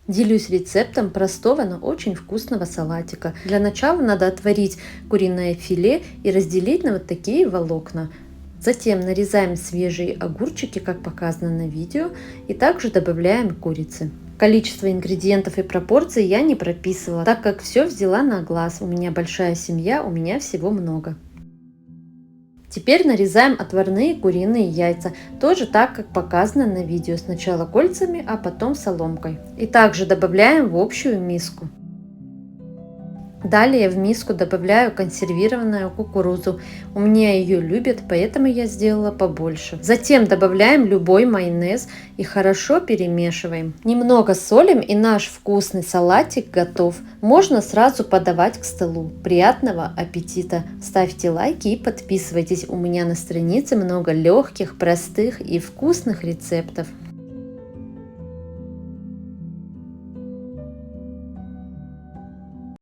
Делюсь рецептом простого, но очень вкусного салатика. Для начала надо отварить куриное филе и разделить на вот такие волокна. Затем нарезаем свежие огурчики, как показано на видео, и также добавляем курицы. Количество ингредиентов и пропорции я не прописывала, так как все взяла на глаз. У меня большая семья, у меня всего много. Теперь нарезаем отварные куриные яйца, тоже так, как показано на видео, сначала кольцами, а потом соломкой. И также добавляем в общую миску. Далее в миску добавляю консервированную кукурузу. У меня ее любят, поэтому я сделала побольше. Затем добавляем любой майонез и хорошо перемешиваем. Немного солим, и наш вкусный салатик готов. Можно сразу подавать к столу. Приятного аппетита! Ставьте лайки и подписывайтесь. У меня на странице много легких, простых и вкусных рецептов.